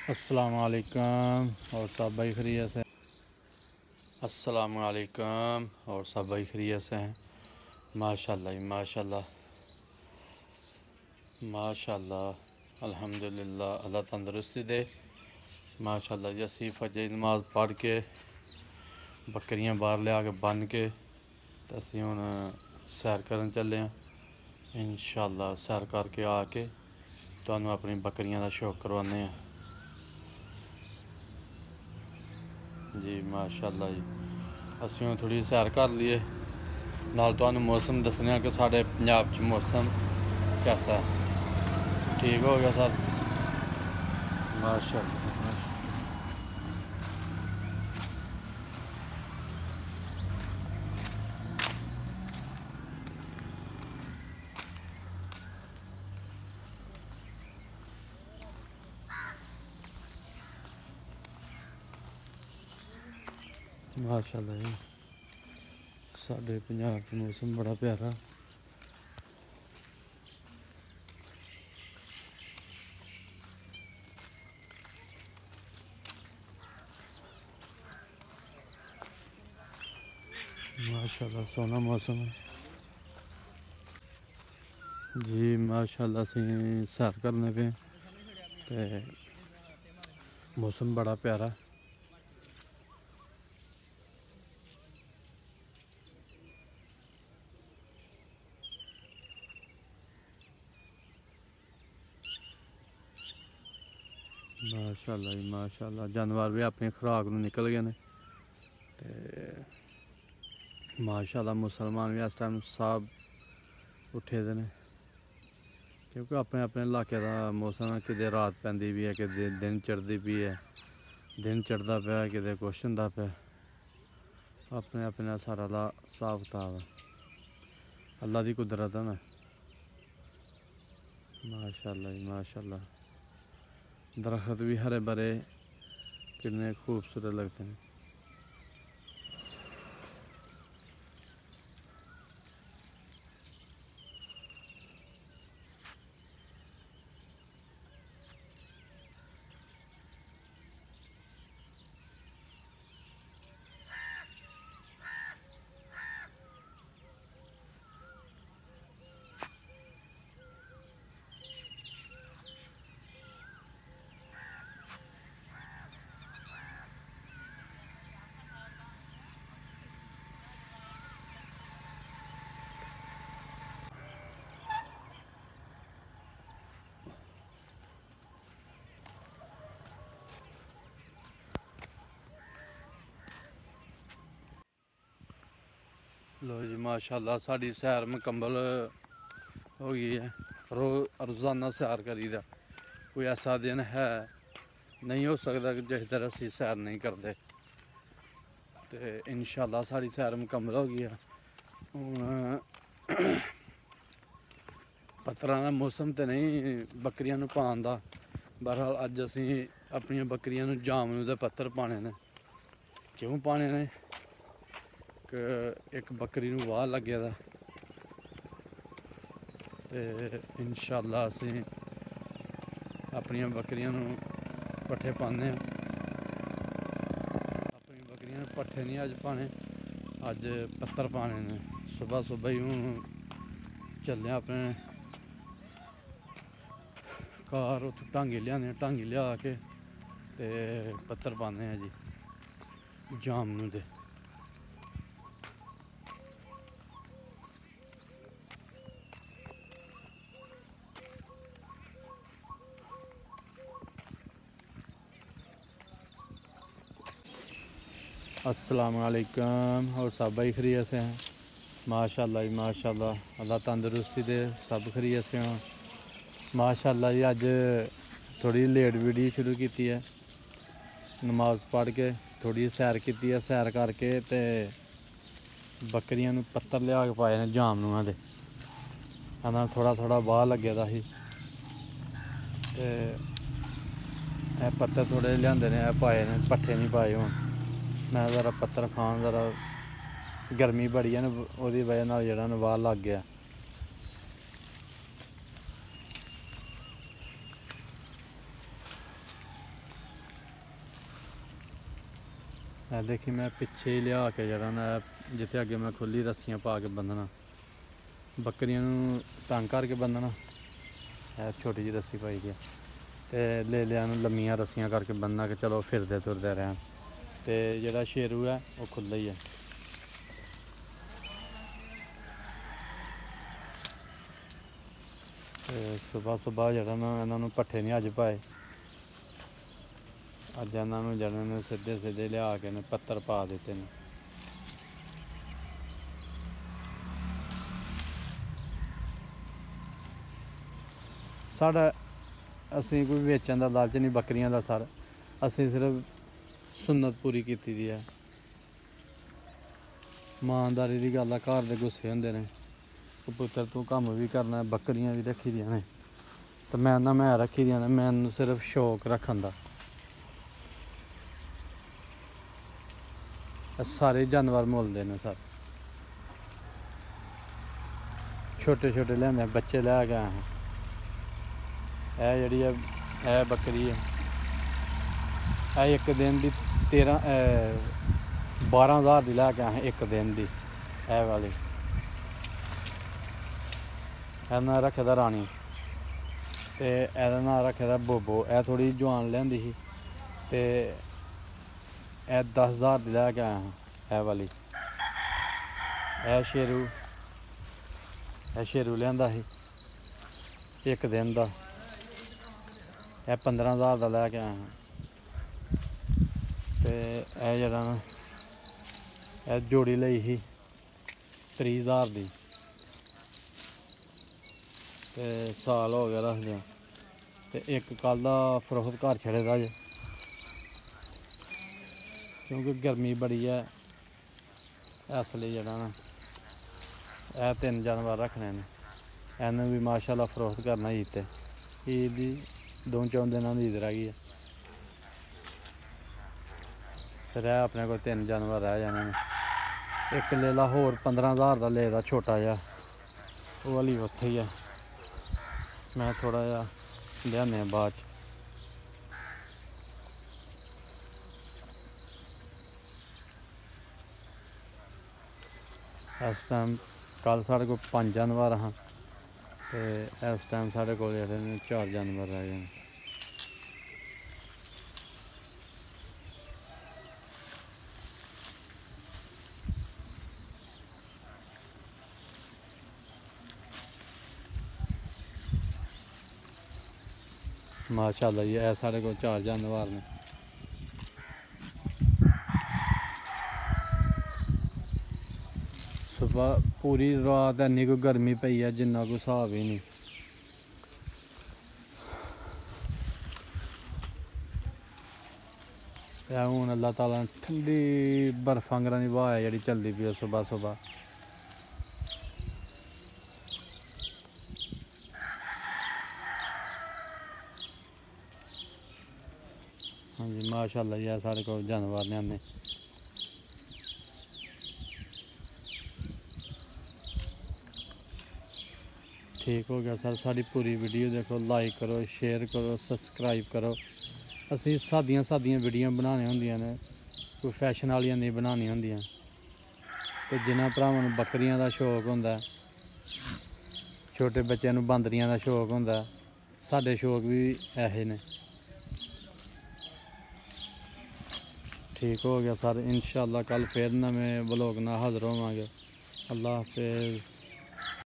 अस्सलामुअलैकुम और सब भाई खैरियत से। अस्सलामुअलैकुम और सब भाई खैरियत से हैं। माशाल्लाह जी माशाल्लाह माशाल्लाह अल्हम्दुलिल्लाह, अल्लाह तंदुरुस्ती दे। माशाल्लाह जी असी फजर दी नमाज़ पढ़ के बकरियां बाहर लिया के बन के ते असी हुण सैर करन चले हैं। इंशाअल्लाह सैर करके आके तुहानूं अपनी बकरियां दा शौक करवाने हैं जी। माशाल्लाह जी असीं हुण थोड़ी सैर कर लीए, नाल तुहानूं मौसम दस्सने कि साढ़े पंजाब च मौसम कैसा है। ठीक हो गया सर? माशाल्लाह माशाल्लाह जी साढ़े पंजाब च मौसम बड़ा प्यारा। माशाल्लाह सोहना मौसम है जी। माशाल्लाह असीं सैर करने पे ते मौसम बड़ा प्यारा। माशाल्लाह जी माशाल्लाह जानवर भी अपनी खुराक नूं निकल गए ने ते माशाल्लाह मुसलमान भी इस टाइम सब उठे दे ने, क्योंकि अपने अपने इलाके का मौसम है। किते रात पैंदी भी है, किते दिन चढ़ती भी है, दिन चढ़ता पाया किते कुछ होंदा पाया। अपने अपने सारा दा हिसाब किताब है, अल्लाह की कुदरत है ना। माशाल्लाह जी माशाल्लाह दरख्त भी हरे भरे कितने खूबसूरत लगते हैं। लो जी माशाल्लाह साड़ी सैर मुकम्मल हो गई है। रोज़ाना सैर करीदा, कोई ऐसा दिन है नहीं हो सकता कि जिस तरह असी सैर नहीं करते। तो इंशाअल्लाह साड़ी सैर मुकम्मल हो गई है। हुण पत्थरां दा मौसम तो नहीं बकरियां नूं पान दा, बहरहाल अज असी अपनियां बकरियां नूं जामनू दे पत्थर पाने ने। क्यों पाने ने कि एक बकरी नूं वाह लग्गे दा ते इंशाअल्लाह असी अपनियां बकरियां नूं पट्ठे पाने। अपनी बकरियां नूं पट्ठे नहीं अज पाने, अज पत्थर पाने ने। सुबह सुबह ही हूँ चले अपने घर उत्थों टांगे लियाने, टांगे लिया के ते पत्थर पाने हैं जी जामनू दे। अस्सलामुअलैकुम और सब भाई खैरियत से हैं। माशाल्लाह जी माशाल्लाह अल्लाह तंदुरुस्ती दे, सब खैरियत से हों। माशाल्लाह जी अज थोड़ी लेट वीडियो शुरू की है। नमाज पढ़ के थोड़ी सैर की है, सैर करके ते बकरियां नूं पत्तर लिया के पाए ने जामनुआं दे। थोड़ा थोड़ा बाह लग्गे दा ही ते पत्तर थोड़े लिआंदे ने पाए ने, पट्ठे नहीं पाए हुण। मैं ज़रा पत्तर खान, ज़रा गर्मी बड़ी है ना, ओह्दी वजह नाल जेह्ड़ा ना वाह लग गया। देखी मैं पिछे ही लिया के जरा ना जिथे अगे मैं खुली रस्सियाँ पा के बंधना बकरियां तंग करके बंधना छोटी जी रस्सी पाई गया तो ले लिया लम्मियां रस्सियां करके बंधना कि चलो फिरदे तुरदे रहन तो जोड़ा शेरू है वो खुला ही है। सुबह सुबह जरा ना इन्होंने पट्ठे नहीं अज पाए अज इन्होंने जड़े सीधे सीधे लिया के पत्तर पा दिते हैं। साढ़ा असी कोई बेचन का लालच नहीं बकरियां का सर असी सिर्फ सुन्नत पूरी की दी है। ईमानदारी की गल है घर के गुस्से होंगे ने पुत्तर तू कम भी करना बकरियां भी रखी दियां ने तो मैं रखी दियां ने मैनू सिर्फ शौक रखन का। सारे जानवर मुलते हैं सर छोटे छोटे लिया बच्चे लै गए हैं। यह जी बकरी है एक दिन की 12,000 की लैके आए एक दिन की वाली ना रखे दा रानी तो एदा ना रखे दा बोबो थोड़ी जवान लियांदी ही तो 10,000 की लैके आया हाँ वाली शेरू लिया ही एक दिन का 15,000 का लैके आया हाँ तो जरा जोड़ी लई ही 30,000 की तो साल हो गया रखदे तो एक कल का फरोख्त घर छड़े दा जे क्योंकि गर्मी बड़ी है इसलिए जरा ना 3 जानवर रखने ने इन्हें भी माशाल्लाह फरोख्त करना ईद ते ईद दी 2-4 दिनों की ईद रह गई है फिर अपने को 3 जानवर रह जाने ने। एक ले ला होर 15,000 का ले दा छोटा जहा वो वाली उत्थे ही है मैं थोड़ा जहा लिया बाद इस टाइम कल साढ़े को 5 जानवर हाँ तो इस टाइम साढ़े को 4 जानवर रह गए। माशाल्लाह ये साढ़े को 4 जानवर ने। सुबह पूरी रात इन्नी कोई गर्मी पई है जिन्ना कोई हिसाब ही नहीं। हूँ अल्लाह ताला ठंडी बर्फ आंगर की हवा है जी चलती पी सुबह सुबह। हाँ जी माशाल्लाह ये साढ़े को जानवर ने आने ठीक हो गया सर। साड़ी पूरी वीडियो देखो लाइक करो शेयर करो सब्सक्राइब करो। असी सादियां वीडियो बनाने होंदियां ने कोई फैशन वाली नहीं बनानी होंदियां तो जिन्होंने भरावां नूं बकरियां का शौक होंदा छोटे बच्चों नूं बांदरियां का शौक होंदा साडे शौक भी ऐसे ने। ठीक हो गया सर इंशाअल्लाह कल फिर नवें व्लॉग नाल हाज़र होवांगे। अल्लाह हाफिज़।